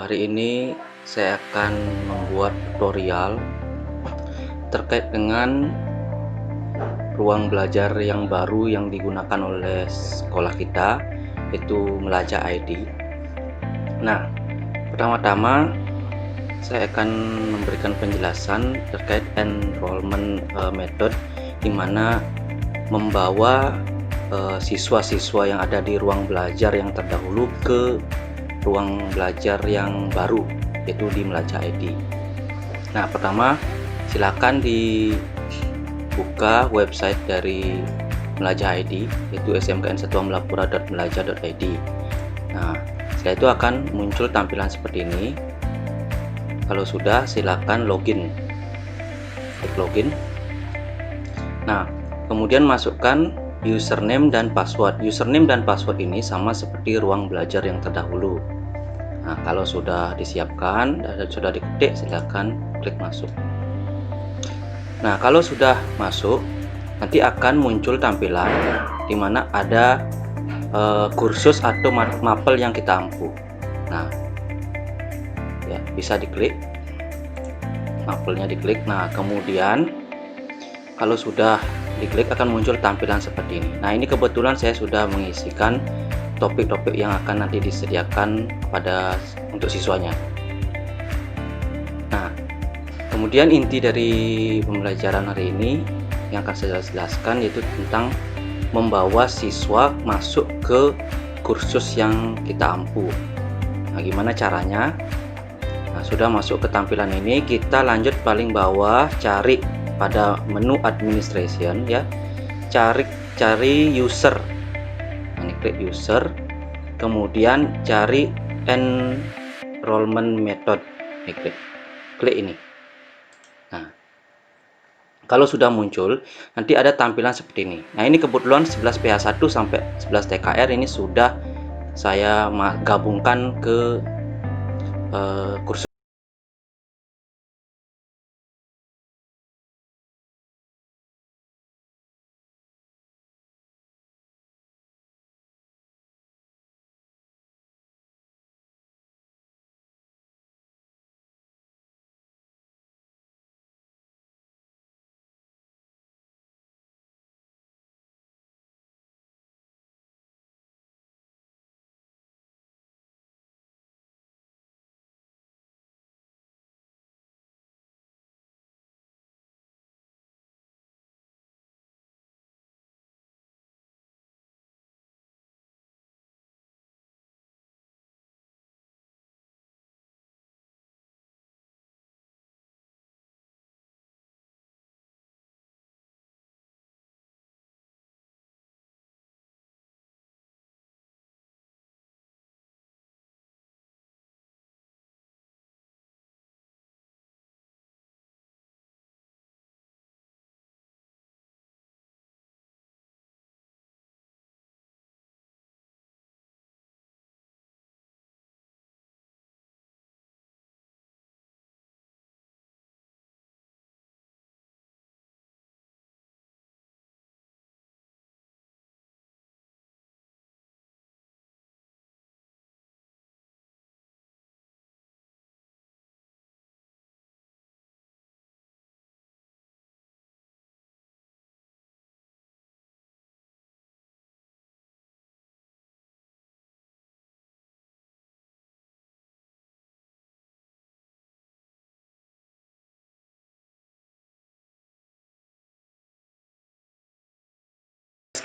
Hari ini saya akan membuat tutorial terkait dengan ruang belajar yang baru yang digunakan oleh sekolah kita, yaitu Melacak ID. Nah, pertama-tama saya akan memberikan penjelasan terkait enrollment method, di mana membawa siswa-siswa yang ada di ruang belajar yang terdahulu ke ruang belajar yang baru, yaitu di Melacak ID. Nah, pertama silakan dibuka website dari Melacak ID, yaitu smkn1amlapura.melacak.id. Nah, setelah itu akan muncul tampilan seperti ini. Kalau sudah, silakan login. Klik login. Nah, kemudian masukkan username dan password. Username dan password ini sama seperti ruang belajar yang terdahulu. Nah, kalau sudah disiapkan dan sudah diketik, silakan klik masuk. Nah, kalau sudah masuk, nanti akan muncul tampilan di mana ada kursus atau mapel yang kita ampuh. Nah, ya bisa diklik, mapelnya diklik. Nah, kemudian kalau sudah diklik akan muncul tampilan seperti ini. Nah, ini kebetulan saya sudah mengisikan topik-topik yang akan nanti disediakan untuk siswanya. Nah, kemudian inti dari pembelajaran hari ini yang akan saya jelaskan yaitu tentang membawa siswa masuk ke kursus yang kita ampuh. Nah, gimana caranya? Nah, sudah masuk ke tampilan ini, kita lanjut paling bawah, cari pada menu administration ya, cari user. Ini klik user, kemudian cari enrollment method. Ini klik ini. Nah, kalau sudah muncul, nanti ada tampilan seperti ini. Nah, ini kebetulan 11 PH1 sampai 11 TKR ini sudah saya gabungkan ke kursus.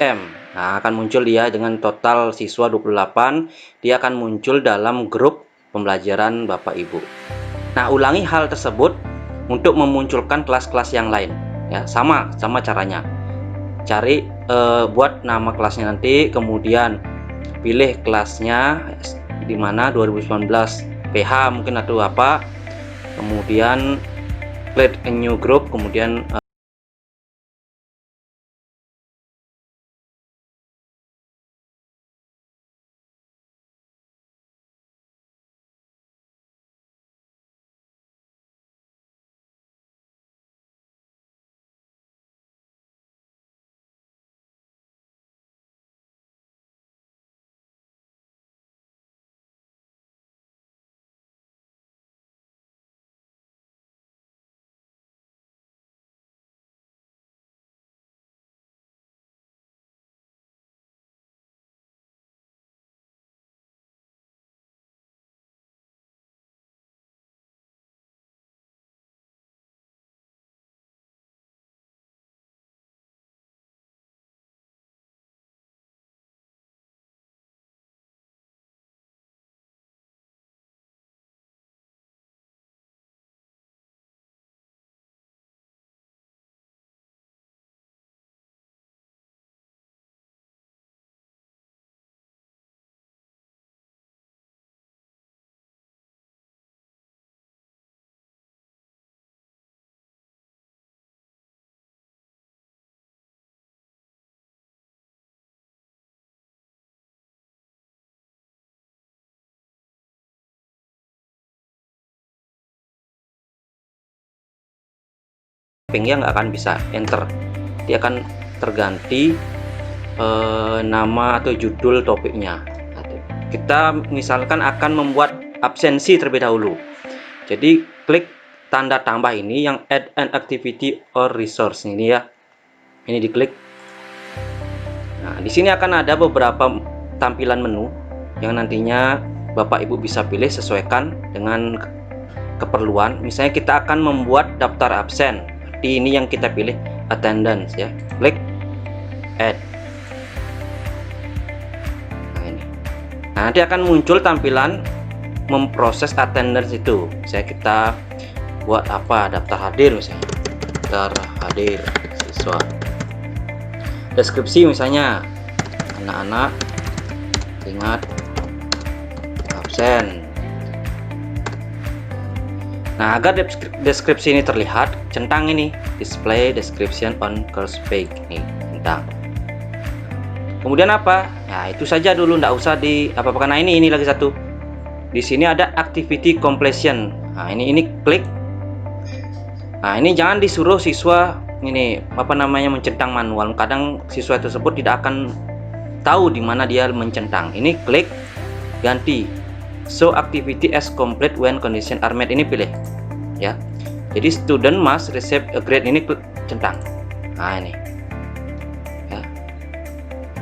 Nah, akan muncul dia dengan total siswa 28. Dia akan muncul dalam grup pembelajaran Bapak Ibu. Nah, ulangi hal tersebut untuk memunculkan kelas-kelas yang lain ya. Sama caranya. Cari buat nama kelasnya nanti, kemudian pilih kelasnya di mana 2019 PH mungkin atau apa. Kemudian create a new group, kemudian ping ya, nggak akan bisa enter, dia akan terganti nama atau judul topiknya. Kita misalkan akan membuat absensi terlebih dahulu, jadi klik tanda tambah ini yang add an activity or resource ini ya, ini diklik. Nah, di sini akan ada beberapa tampilan menu yang nantinya Bapak Ibu bisa pilih sesuaikan dengan keperluan. Misalnya kita akan membuat daftar absen, ini yang kita pilih attendance ya, klik add. Nah, ini. Nah, nanti akan muncul tampilan memproses attendance itu. Misalnya kita buat apa, daftar hadir misalnya, daftar hadir siswa. Deskripsi misalnya, anak-anak ingat absen. Nah, agar deskripsi ini terlihat, centang ini display description on course page, nih centang. Kemudian apa? Nah, itu saja dulu, nggak usah di apa-apa. Nah, ini lagi satu. Di sini ada activity completion. Nah, ini klik. Nah, ini jangan disuruh siswa ini apa namanya mencentang manual. Kadang siswa tersebut tidak akan tahu di mana dia mencentang. Ini klik ganti show activity as complete when condition are met, ini pilih ya. Jadi student must receive a grade, ini klik centang. Nah, ini ya.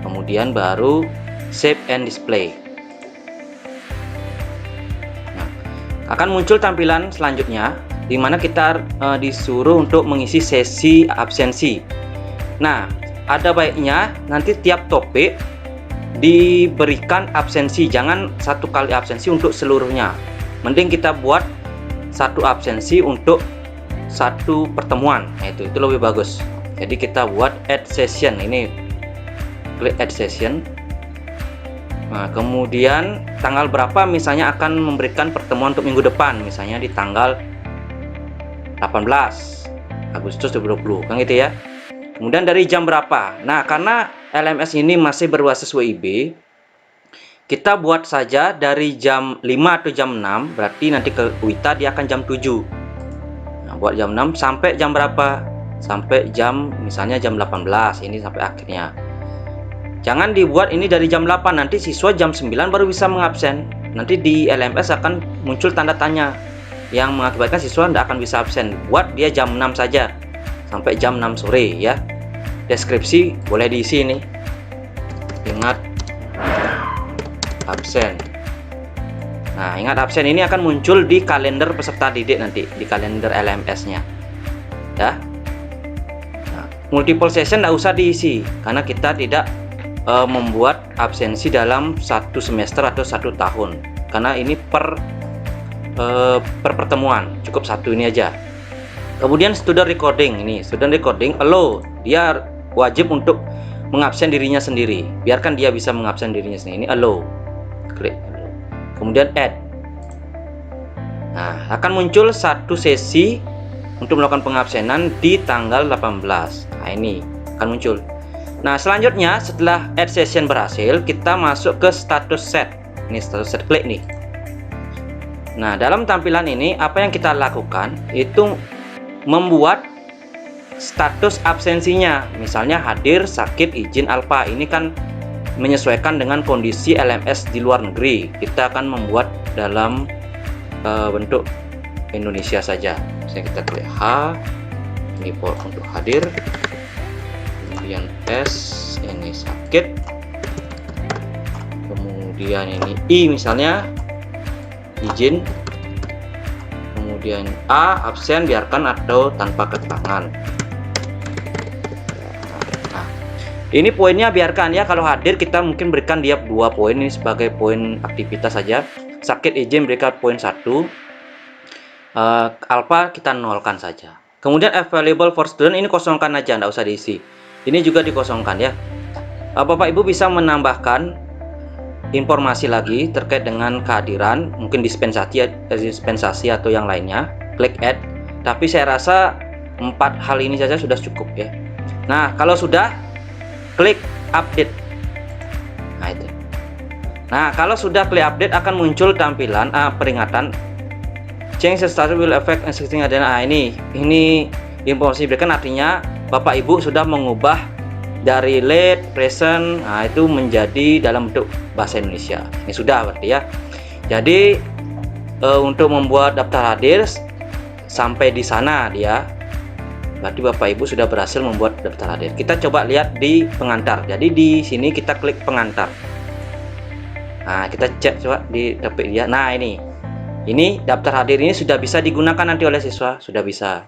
Kemudian baru save and display. Nah, akan muncul tampilan selanjutnya di mana kita disuruh untuk mengisi sesi absensi. Nah, ada baiknya nanti tiap topik diberikan absensi, jangan satu kali absensi untuk seluruhnya. Mending kita buat satu absensi untuk satu pertemuan. Nah, itu lebih bagus. Jadi kita buat add session, ini klik add session. Nah, kemudian tanggal berapa misalnya akan memberikan pertemuan untuk minggu depan, misalnya di tanggal 18 Agustus 2020 kan gitu ya. Kemudian dari jam berapa. Nah, karena LMS ini masih berbasis WIB, kita buat saja dari jam 5 atau jam 6, berarti nanti ke Wita dia akan jam 7. Nah, buat jam 6 sampai jam berapa? Sampai jam misalnya jam 18, ini sampai akhirnya. Jangan dibuat ini dari jam 8, nanti siswa jam 9 baru bisa mengabsen. Nanti di LMS akan muncul tanda tanya yang mengakibatkan siswa tidak akan bisa absen. Buat dia jam 6 saja sampai jam 6 sore ya. Deskripsi boleh diisi nih, ingat absen. Nah, ingat absen ini akan muncul di kalender peserta didik nanti, di kalender LMS-nya ya. Nah, multiple session tidak usah diisi karena kita tidak membuat absensi dalam satu semester atau satu tahun, karena ini per pertemuan, cukup satu ini aja. Kemudian student recording, ini student recording allow, dia wajib untuk mengabsen dirinya sendiri, biarkan dia bisa mengabsen dirinya sendiri. Ini allow, klik allow. Kemudian add. Nah, akan muncul satu sesi untuk melakukan pengabsenan di tanggal 18. Nah, ini akan muncul. Nah, selanjutnya setelah add session berhasil, kita masuk ke status set. Ini status set, klik nih. Nah, dalam tampilan ini apa yang kita lakukan itu membuat status absensinya, misalnya hadir, sakit, izin, alfa. Ini kan menyesuaikan dengan kondisi LMS di luar negeri. Kita akan membuat dalam bentuk Indonesia saja. Misalnya kita klik H, ini untuk hadir, kemudian S, ini sakit, kemudian ini I misalnya izin, kemudian A absen biarkan atau tanpa keterangan. Nah, ini poinnya biarkan ya. Kalau hadir kita mungkin berikan dia 2 poin, ini sebagai poin aktivitas saja. Sakit izin berikan poin 1, alfa kita nolkan saja. Kemudian available for student, ini kosongkan aja, tidak usah diisi. Ini juga dikosongkan ya. Bapak Ibu bisa menambahkan informasi lagi terkait dengan kehadiran, mungkin dispensasi atau yang lainnya, klik add. Tapi saya rasa 4 hal ini saja sudah cukup ya. Nah, kalau sudah, klik update. Nah, itu. Nah, kalau sudah klik update akan muncul tampilan peringatan change the status will affect existing adana. Nah, ini Informasi diberikan artinya Bapak Ibu sudah mengubah dari late, present, nah itu menjadi dalam bentuk bahasa Indonesia. Ini sudah berarti ya. Jadi untuk membuat daftar hadir sampai di sana dia, berarti Bapak Ibu sudah berhasil membuat daftar hadir. Kita coba lihat di pengantar. Jadi di sini kita klik pengantar. Nah, kita cek coba di topik dia. Nah, ini daftar hadir ini sudah bisa digunakan nanti oleh siswa, sudah bisa.